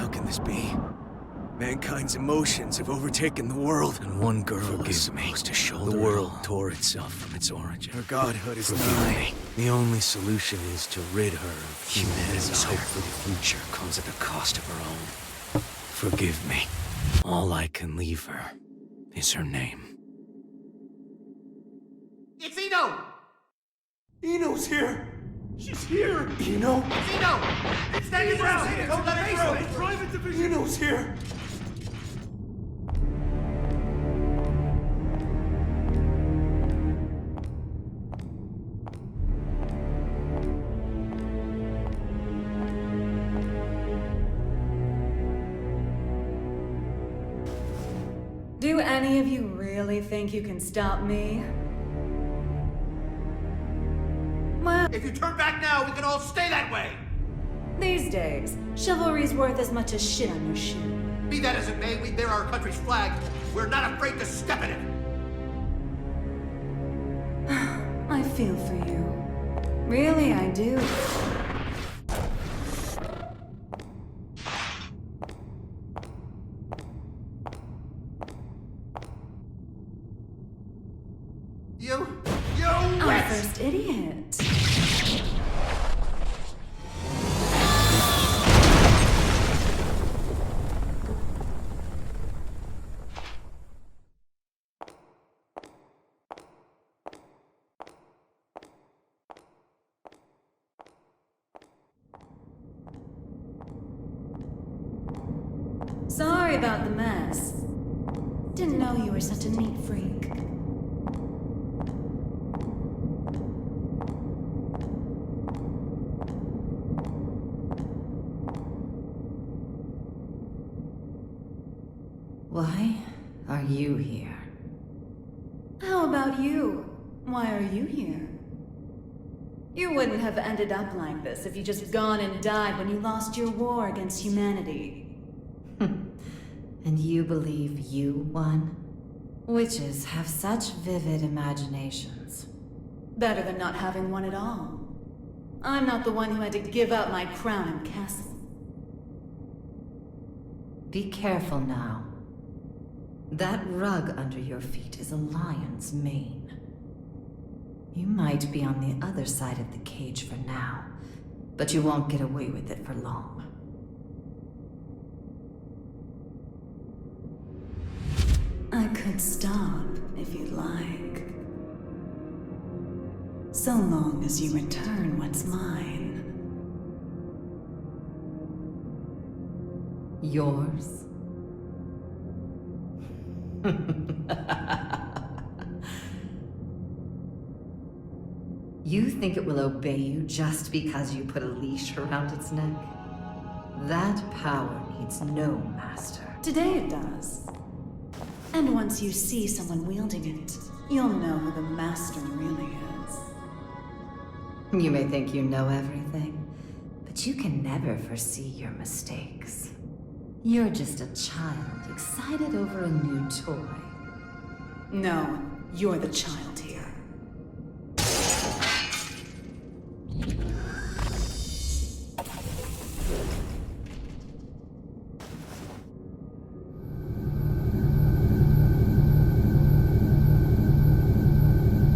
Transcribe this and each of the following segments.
How can this be? Mankind's emotions have overtaken the world, and one girl is supposed to shoulder the world tore itself from its origin. Her godhood is nigh. The only solution is to rid her of humanity's hope for the future comes at the cost of her own. Forgive me. All I can leave her is her name. It's Eno! Eno's here! She's here! Eno? It's Eno! Stand your ground! Don't let her through! Private division! Eno's here! Do any of you really think you can stop me? Well, If you turn back now, we can all stay that way! these days, chivalry's worth as much as shit on your shoe. Be that as it may, we bear our country's flag. We're not afraid to step in it! I feel for you. Really, I do. You Our wet! first idiot. Sorry about the mess. Didn't know you were such a neat freak. Why are you here? How about you? Why are you here? You wouldn't have ended up like this if you just gone and died when you lost your war against humanity. And you believe you won? Witches have such vivid imaginations. Better than not having one at all. I'm not the one who had to give up my crown and castle. Be careful now. That rug under your feet is a lion's mane. You might be on the other side of the cage for now, but you won't get away with it for long. I could stop if you'd like. So long as you return what's mine. Yours? You think it will obey you just because you put a leash around its neck? That power needs no master. Today it does. And once you see someone wielding it, you'll know who the master really is. You may think you know everything, but you can never foresee your mistakes. You're just a child excited over a new toy. No, you're the child here.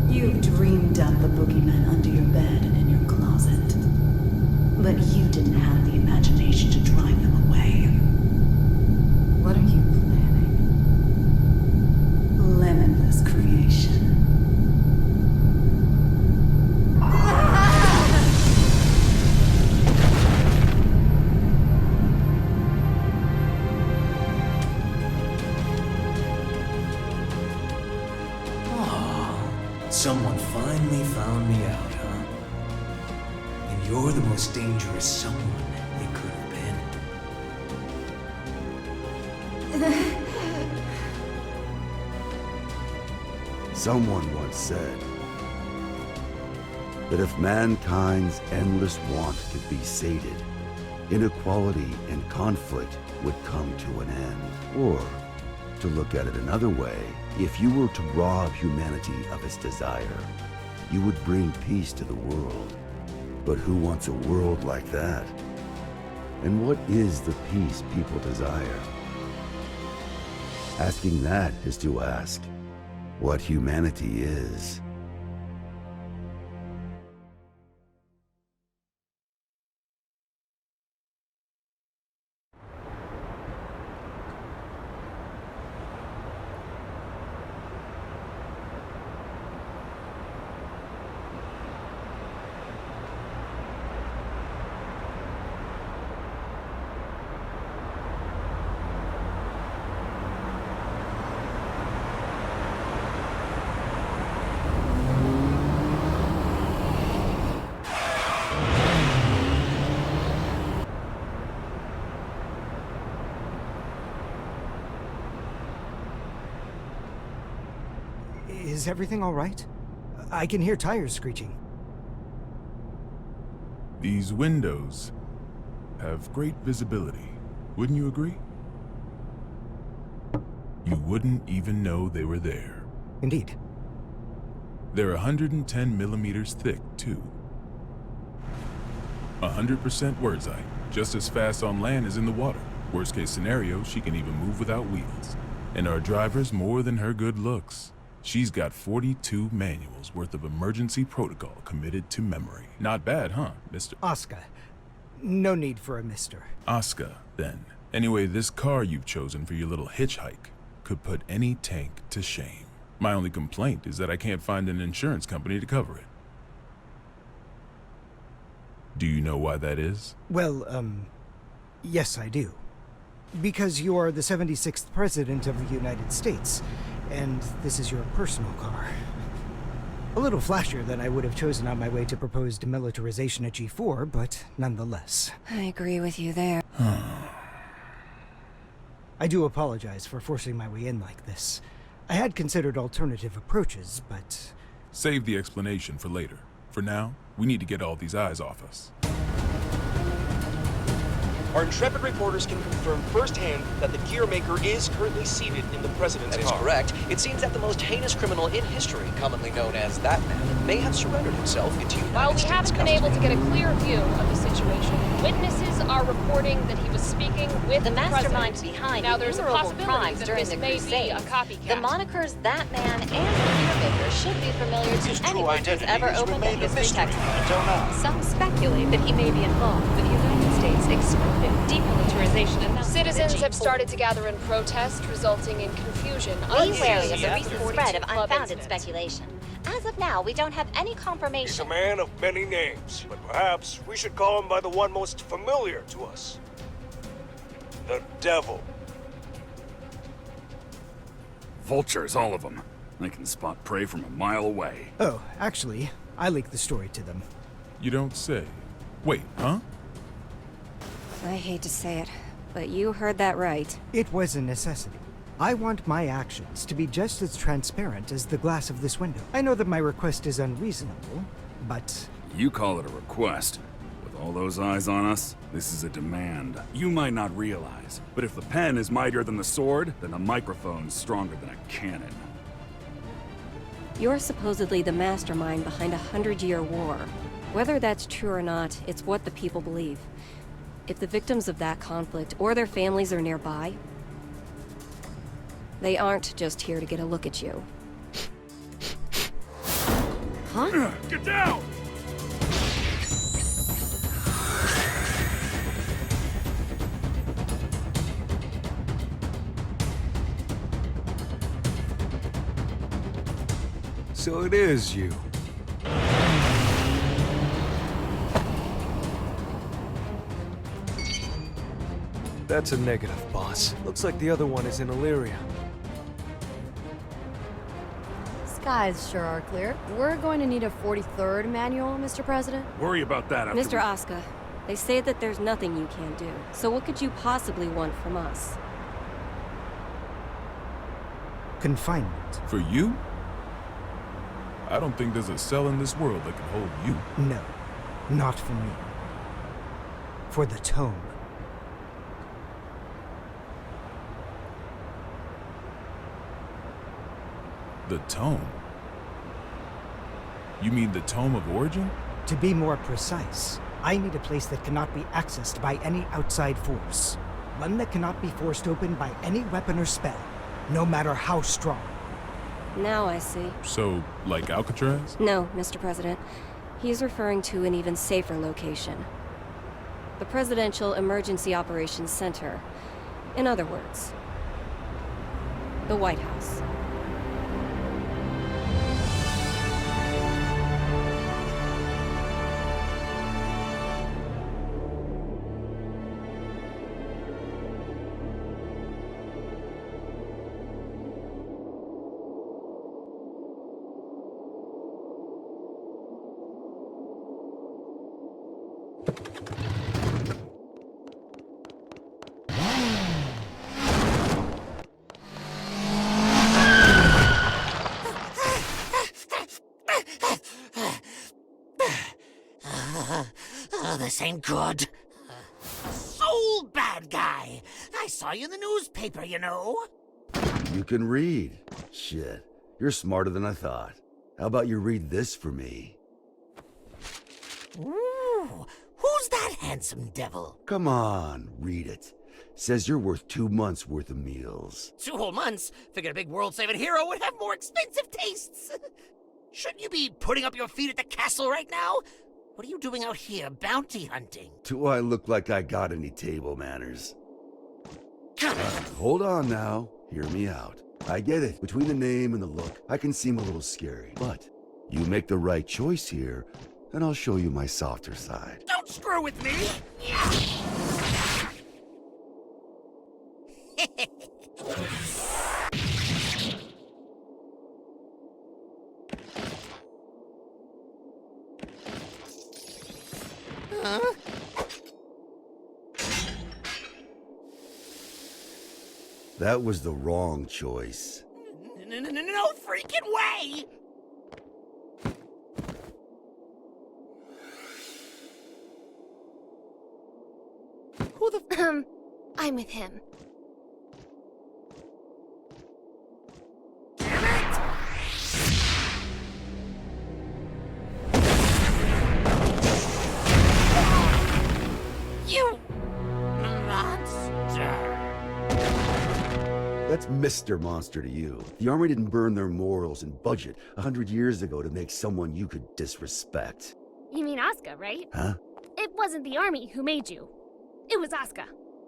You've dreamed up the boogeyman under your bed and in your closet. But you didn't have the imagination to drive them away. What are you planning? Limitless creation. Someone finally found me out, huh? And you're the most dangerous someone it could have been. Someone once said that if mankind's endless want could be sated, inequality and conflict would come to an end. Or, to look at it another way, if you were to rob humanity of its desire, you would bring peace to the world. But who wants a world like that? And what is the peace people desire? Asking that is to ask what humanity is. Is everything all right? I can hear tires screeching. These windows have great visibility, wouldn't you agree? You wouldn't even know they were there. Indeed. They're 110 millimeters thick, too. 100% Wurtzite, just as fast on land as in the water. Worst case scenario, she can even move without wheels. And our driver's more than her good looks. She's got 42 manuals worth of emergency protocol committed to memory. Not bad, huh, Mr. Asuka. No need for a mister. Asuka, then. Anyway, this car you've chosen for your little hitchhike could put any tank to shame. My only complaint is that I can't find an insurance company to cover it. Do you know why that is? Well, yes I do. Because you are the 76th President of the United States, and this is your personal car. A little flashier than I would have chosen on my way to proposed demilitarization at G4, but nonetheless. I agree with you there. I do apologize for forcing my way in like this. I had considered alternative approaches, but... Save the explanation for later. For now, we need to get all these eyes off us. Our intrepid reporters can confirm firsthand that the gear maker is currently seated in the president's car. That is correct. It seems that the most heinous criminal in history, commonly known as that man, may have surrendered himself into United While we States haven't been able to get a clear view of the situation, witnesses are reporting that he was speaking with the mastermind president. behind now there's a innumerable possibility crimes that during this the may Crusades. be a copycat. The monikers That Man and the Gear Maker should be familiar to anyone who's ever opened a history textbook. Some speculate that he may be involved with the United States exploded demilitarization announcement. Citizens have started to gather in protest, resulting in confusion. Be wary of the recent 42 spread of club unfounded incidents. speculation. As of now, we don't have any confirmation. He's a man of many names, but perhaps we should call him by the one most familiar to us. The Devil. Vultures, all of them. They can spot prey from a mile away. Oh, actually, I leaked the story to them. You don't say. Wait, huh? I hate to say it, but you heard that right. It was a necessity. I want my actions to be just as transparent as the glass of this window. I know that my request is unreasonable, but... You call it a request. With all those eyes on us, this is a demand. You might not realize, but if the pen is mightier than the sword, then the microphone's stronger than a cannon. You're supposedly the mastermind behind a 100-year war. Whether that's true or not, it's what the people believe. If the victims of that conflict or their families are nearby, they aren't just here to get a look at you. Huh? Get down! So it is you. That's a negative, boss. Looks like the other one is in Illyria. Skies sure are clear. We're going to need a 43rd manual, Mr. President. Worry about that after Mr. Asuka, they say that there's nothing you can't do. So what could you possibly want from us? Confinement. For you? I don't think there's a cell in this world that can hold you. No, not for me. For the tome. The tome? You mean the tome of origin? To be more precise, I need a place that cannot be accessed by any outside force. One that cannot be forced open by any weapon or spell, no matter how strong. Now I see. So, like Alcatraz? No, Mr. President. He's referring to an even safer location. The Presidential Emergency Operations Center. In other words, the White House. This ain't good. Soul bad guy. I saw you in the newspaper, you know. You can read. Shit, you're smarter than I thought. How about you read this for me? Ooh, who's that handsome devil? Come on, read it. Says you're worth 2 months' worth of meals. 2 whole months? Figured a big world-saving hero would have more expensive tastes. Shouldn't you be putting up your feet at the castle right now? What are you doing out here, bounty hunting? Do I look like I got any table manners? Hold on now. Hear me out. I get it. Between the name and the look, I can seem a little scary. But you make the right choice here, and I'll show you my softer side. Don't screw with me! Huh? That was the wrong choice. No freaking way! Who the I'm with him. You monster! That's Mr. Monster to you. The Army didn't burn their morals and budget 100 years ago to make someone you could disrespect. You mean Asuka, right? Huh? It wasn't the Army who made you. It was Asuka.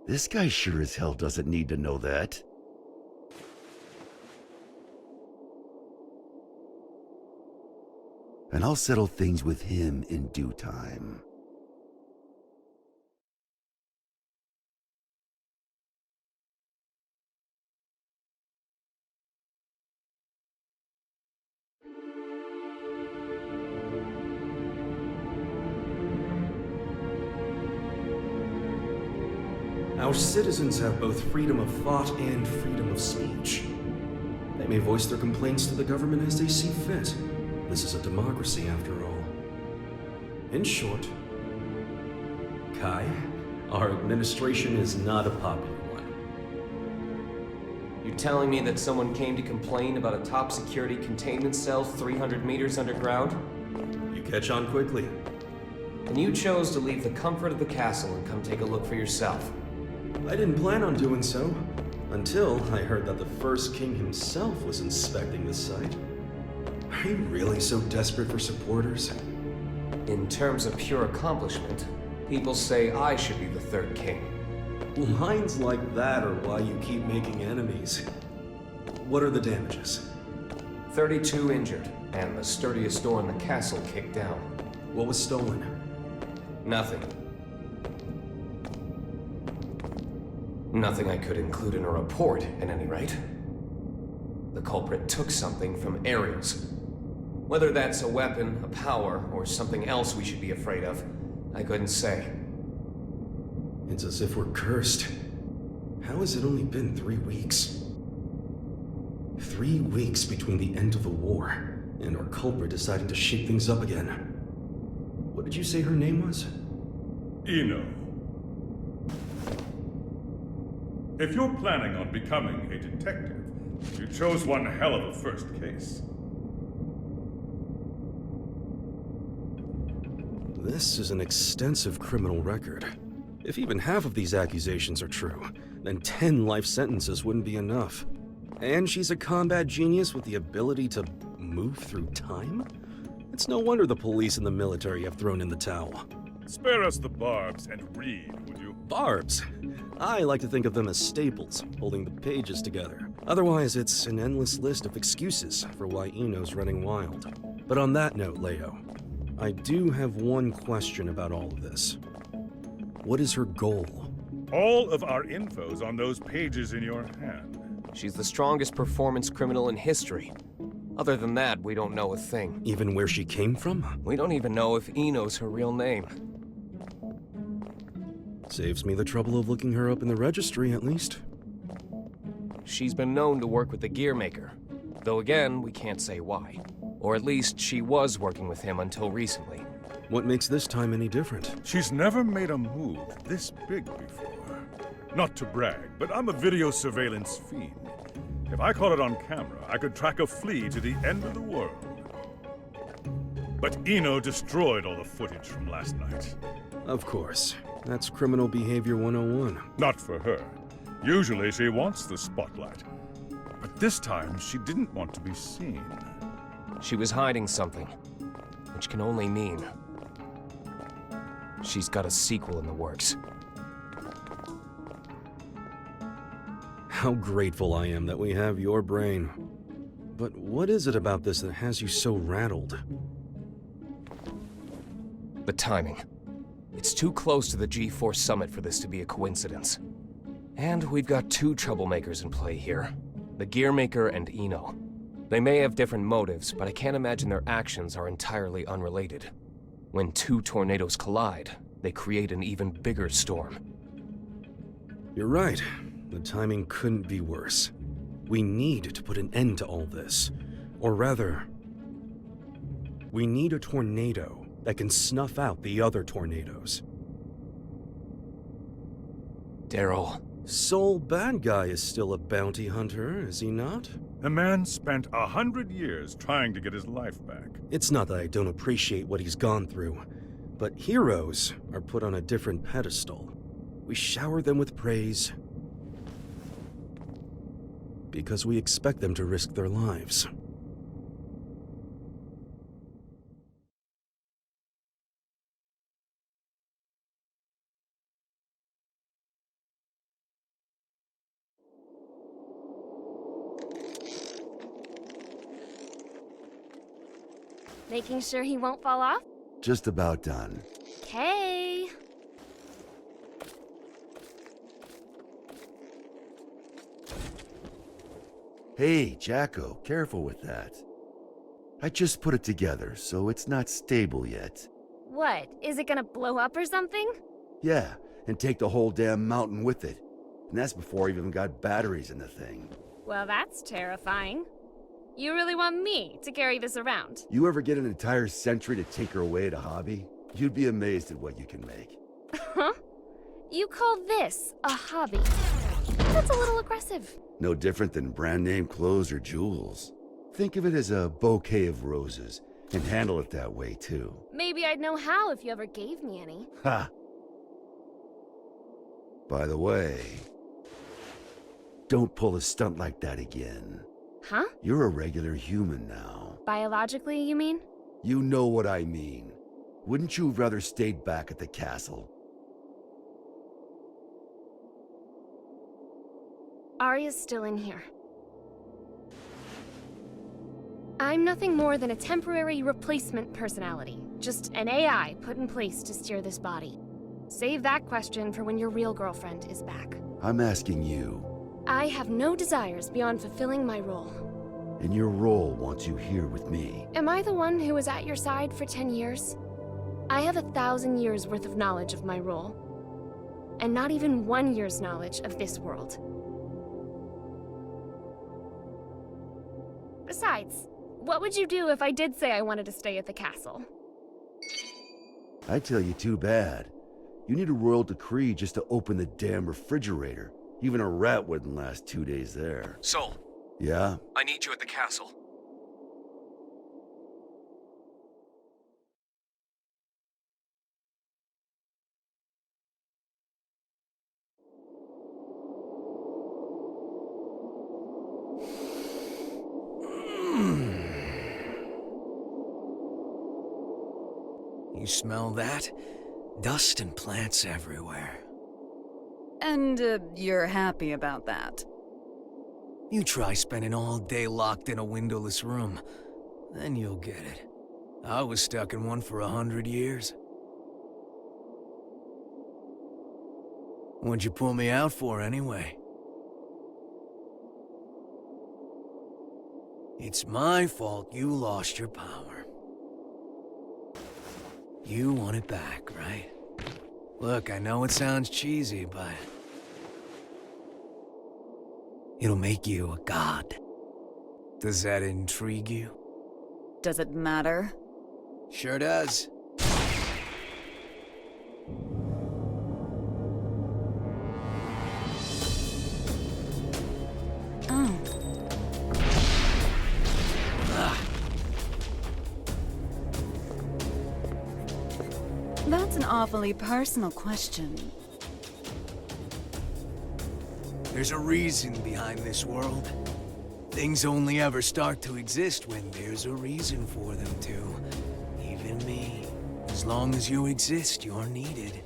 This guy sure as hell doesn't need to know that. And I'll settle things with him in due time. Our citizens have both freedom of thought and freedom of speech. They may voice their complaints to the government as they see fit. This is a democracy, after all. In short, Kai, our administration is not a popular one. You're telling me that someone came to complain about a top security containment cell 300 meters underground? You catch on quickly. And you chose to leave the comfort of the castle and come take a look for yourself. I didn't plan on doing so, until I heard that the first king himself was inspecting the site. Are you really so desperate for supporters? In terms of pure accomplishment, people say I should be the third king. Lines like that are why you keep making enemies. What are the damages? 32 injured, and the sturdiest door in the castle kicked down. What was stolen? Nothing. Nothing I could include in a report, at any rate. The culprit took something from Ares. Whether that's a weapon, a power, or something else we should be afraid of, I couldn't say. It's as if we're cursed. How has it only been 3 weeks? 3 weeks between the end of the war and our culprit deciding to shake things up again. What did you say her name was? Eno. If you're planning on becoming a detective, you chose one hell of a first case. This is an extensive criminal record. If even half of these accusations are true, then 10 life sentences wouldn't be enough. And she's a combat genius with the ability to move through time? It's no wonder the police and the military have thrown in the towel. Spare us the barbs and read, would you? Barbs? I like to think of them as staples, holding the pages together. Otherwise, it's an endless list of excuses for why Eno's running wild. But on that note, Leo, I do have one question about all of this. What is her goal? All of our info's on those pages in your hand. She's the strongest performance criminal in history. Other than that, we don't know a thing. Even where she came from? We don't even know if Eno's her real name. Saves me the trouble of looking her up in the registry, at least. She's been known to work with the gear maker. Though again, we can't say why. Or at least she was working with him until recently. What makes this time any different? She's never made a move this big before. Not to brag, but I'm a video surveillance fiend. If I caught it on camera, I could track a flea to the end of the world. But Eno destroyed all the footage from last night. Of course. That's criminal behavior 101. Not for her. Usually she wants the spotlight. But this time, she didn't want to be seen. She was hiding something, which can only mean she's got a sequel in the works. How grateful I am that we have your brain. But what is it about this that has you so rattled? The timing. It's too close to the G4 summit for this to be a coincidence. And we've got two troublemakers in play here. The Gearmaker and Eno. They may have different motives, but I can't imagine their actions are entirely unrelated. When two tornadoes collide, they create an even bigger storm. You're right. The timing couldn't be worse. We need to put an end to all this. Or rather, we need a tornado that can snuff out the other tornadoes. Daryl. Sole bad guy is still a bounty hunter, is he not? The man spent 100 years trying to get his life back. It's not that I don't appreciate what he's gone through, but heroes are put on a different pedestal. We shower them with praise because we expect them to risk their lives. Making sure he won't fall off? Just about done. Okay. Hey, Jacko, careful with that. I just put it together, so it's not stable yet. What? Is it gonna blow up or something? Yeah, and take the whole damn mountain with it. And that's before I even got batteries in the thing. Well, that's terrifying. You really want me to carry this around? You ever get an entire century to tinker away at a hobby? You'd be amazed at what you can make. Huh? You call this a hobby? That's a little aggressive. No different than brand name clothes or jewels. Think of it as a bouquet of roses, and handle it that way too. Maybe I'd know how if you ever gave me any. Ha! By the way, don't pull a stunt like that again. Huh? You're a regular human now. Biologically, you mean? You know what I mean. Wouldn't you have rather stayed back at the castle? Arya's still in here. I'm nothing more than a temporary replacement personality. Just an AI put in place to steer this body. Save that question for when your real girlfriend is back. I'm asking you. I have no desires beyond fulfilling my role. And your role wants you here with me. Am I the one who was at your side for 10 years? I have 1,000 years worth of knowledge of my role. And not even 1 year's knowledge of this world. Besides, what would you do if I did say I wanted to stay at the castle? I tell you, too bad. You need a royal decree just to open the damn refrigerator. Even a rat wouldn't last 2 days there. Sol. Yeah? I need you at the castle. You smell that? Dust and plants everywhere. And, you're happy about that? You try spending all day locked in a windowless room, then you'll get it. I was stuck in one for 100 years. What'd you pull me out for, anyway? It's my fault you lost your power. You want it back, right? Look, I know it sounds cheesy, but it'll make you a god. Does that intrigue you? Does it matter? Sure does. Oh. That's an awfully personal question. There's a reason behind this world. Things only ever start to exist when there's a reason for them to. Even me. As long as you exist, you're needed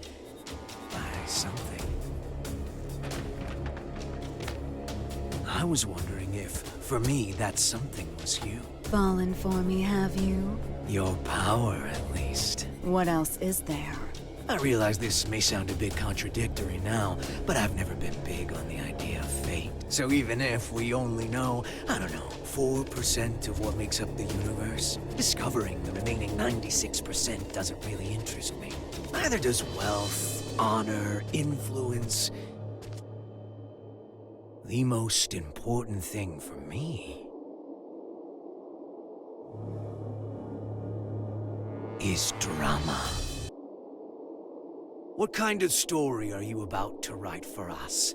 by something. I was wondering if, for me, that something was you. Fallen for me, have you? Your power, at least. What else is there? I realize this may sound a bit contradictory now, but I've never been big on the idea of fate. So even if we only know, I don't know, 4% of what makes up the universe, discovering the remaining 96% doesn't really interest me. Neither does wealth, honor, influence. The most important thing for me is drama. What kind of story are you about to write for us?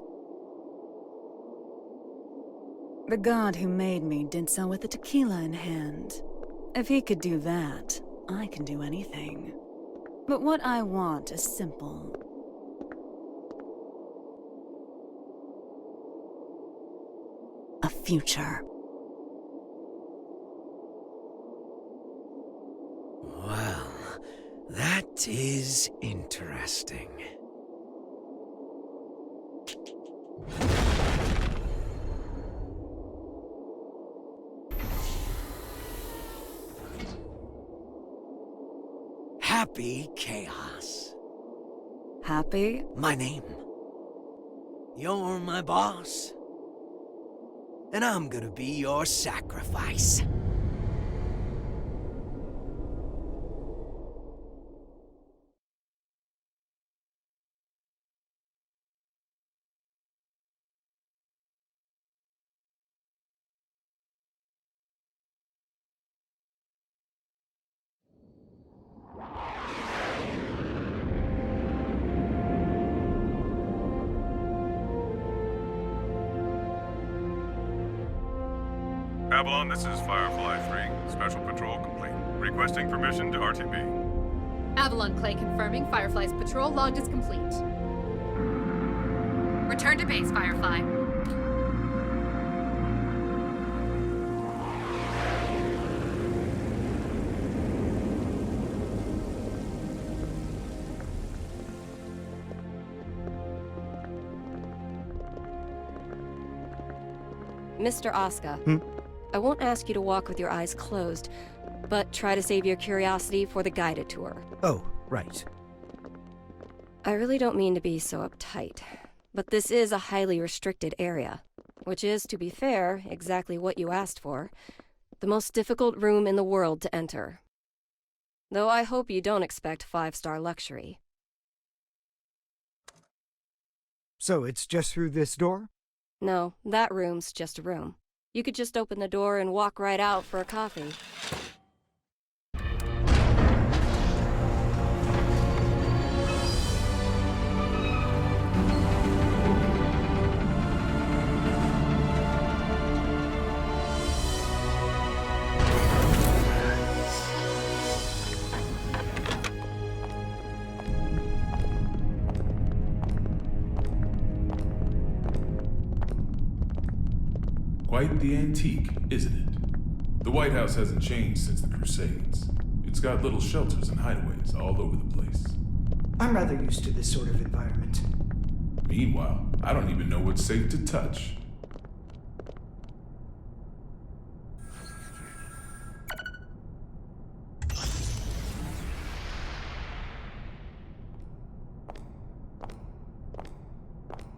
The god who made me did so with a tequila in hand. If he could do that, I can do anything. But what I want is simple. A future. Well, that is interesting. Happy Chaos. Happy? My name. You're my boss. And I'm gonna be your sacrifice. Avalon, this is Firefly 3. Special patrol complete. Requesting permission to RTB. Avalon Clay confirming Firefly's patrol logged is complete. Return to base, Firefly. Mr. Asuka, I won't ask you to walk with your eyes closed, but try to save your curiosity for the guided tour. Oh, right. I really don't mean to be so uptight, but this is a highly restricted area, which is, to be fair, exactly what you asked for. The most difficult room in the world to enter. Though I hope you don't expect 5-star luxury. So it's just through this door? No, that room's just a room. You could just open the door and walk right out for a coffee. Quite the antique, isn't it? The White House hasn't changed since the Crusades. It's got little shelters and hideaways all over the place. I'm rather used to this sort of environment. Meanwhile, I don't even know what's safe to touch.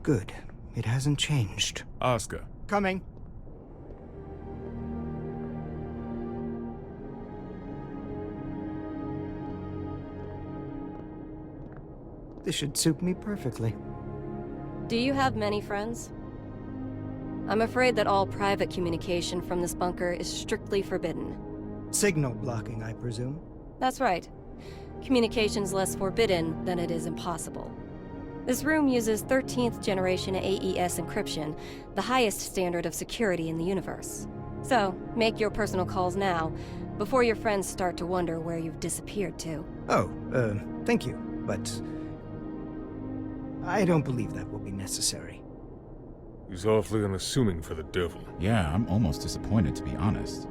Good. It hasn't changed. Oscar. Coming. This should suit me perfectly. Do you have many friends? I'm afraid that all private communication from this bunker is strictly forbidden. Signal blocking, I presume? That's right. Communication's less forbidden than it is impossible. This room uses 13th generation AES encryption, the highest standard of security in the universe. So, make your personal calls now, before your friends start to wonder where you've disappeared to. Oh, thank you, but I don't believe that will be necessary. He's awfully unassuming for the devil. Yeah, I'm almost disappointed, to be honest.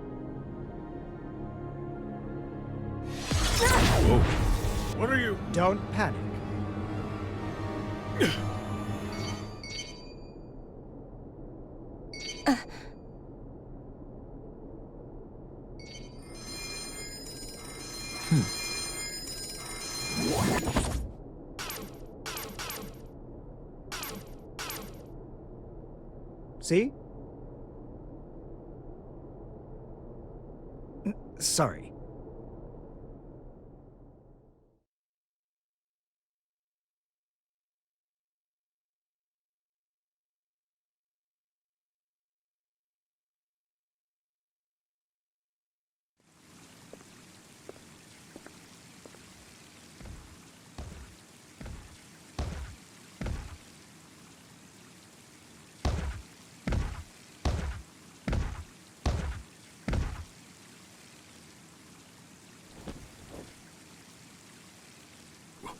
Whoa. What are you? Don't panic. See? Sorry.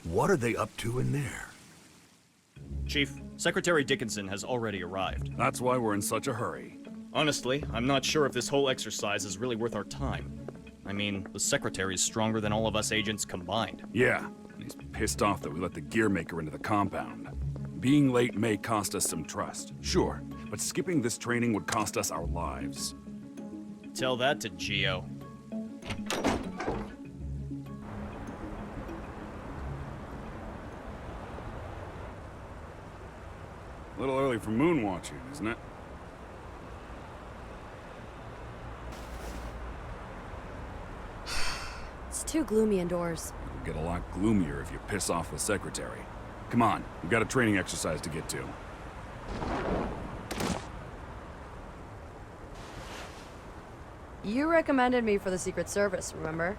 What are they up to in there? Chief, Secretary Dickinson has already arrived. That's why we're in such a hurry. Honestly, I'm not sure if this whole exercise is really worth our time. I mean, the Secretary's stronger than all of us agents combined. Yeah, and he's pissed off that we let the gear maker into the compound. Being late may cost us some trust, sure, but skipping this training would cost us our lives. Tell that to Geo. A little early for moon watching, isn't it? It's too gloomy indoors. It'll get a lot gloomier if you piss off the Secretary. Come on, we've got a training exercise to get to. You recommended me for the Secret Service, remember?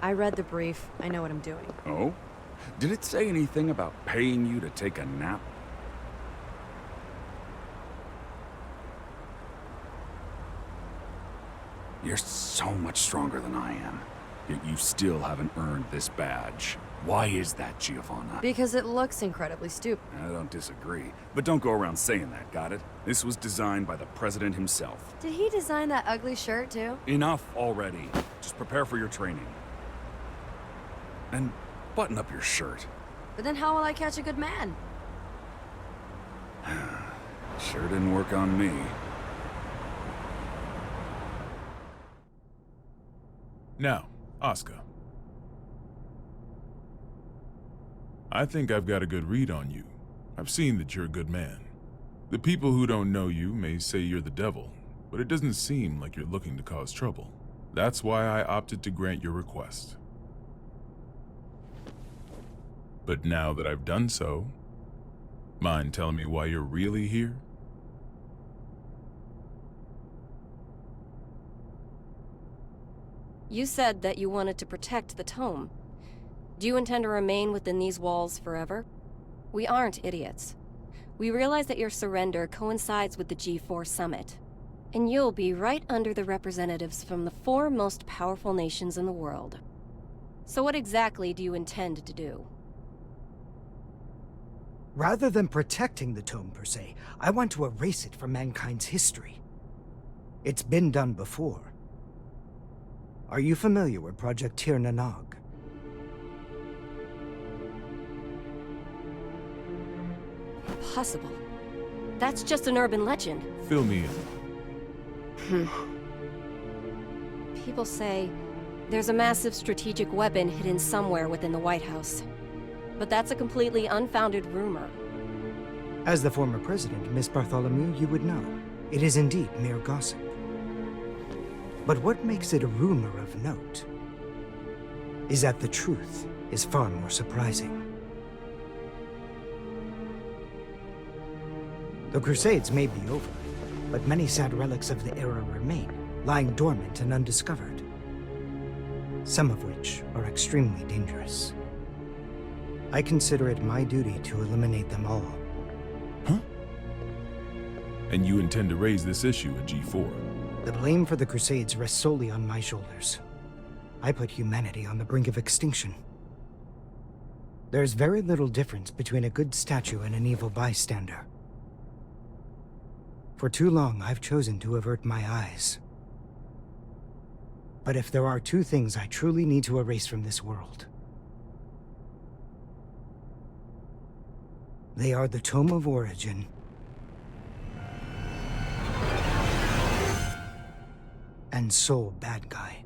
I read the brief. I know what I'm doing. Oh? Did it say anything about paying you to take a nap? You're so much stronger than I am, yet you still haven't earned this badge. Why is that, Giovanna? Because it looks incredibly stupid. I don't disagree, but don't go around saying that, got it? This was designed by the president himself. Did he design that ugly shirt, too? Enough already. Just prepare for your training. And button up your shirt. But then how will I catch a good man? Sure didn't work on me. Now, Oscar. I think I've got a good read on you. I've seen that you're a good man. The people who don't know you may say you're the devil, but it doesn't seem like you're looking to cause trouble. That's why I opted to grant your request. But now that I've done so, mind telling me why you're really here? You said that you wanted to protect the tome. Do you intend to remain within these walls forever? We aren't idiots. We realize that your surrender coincides with the G4 summit, and you'll be right under the representatives from the 4 most powerful nations in the world. So what exactly do you intend to do? Rather than protecting the tome per se, I want to erase it from mankind's history. It's been done before. Are you familiar with Project Tir-Nanog? Impossible. That's just an urban legend. Fill me in. People say there's a massive strategic weapon hidden somewhere within the White House. But that's a completely unfounded rumor. As the former president, Miss Bartholomew, you would know. It is indeed mere gossip. But what makes it a rumor of note is that the truth is far more surprising. The Crusades may be over, but many sad relics of the era remain, lying dormant and undiscovered. Some of which are extremely dangerous. I consider it my duty to eliminate them all. Huh? And you intend to raise this issue at G4? The blame for the Crusades rests solely on my shoulders. I put humanity on the brink of extinction. There's very little difference between a good statue and an evil bystander. For too long, I've chosen to avert my eyes. But if there are two things I truly need to erase from this world, they are the Tome of Origin and Soul Bad Guy.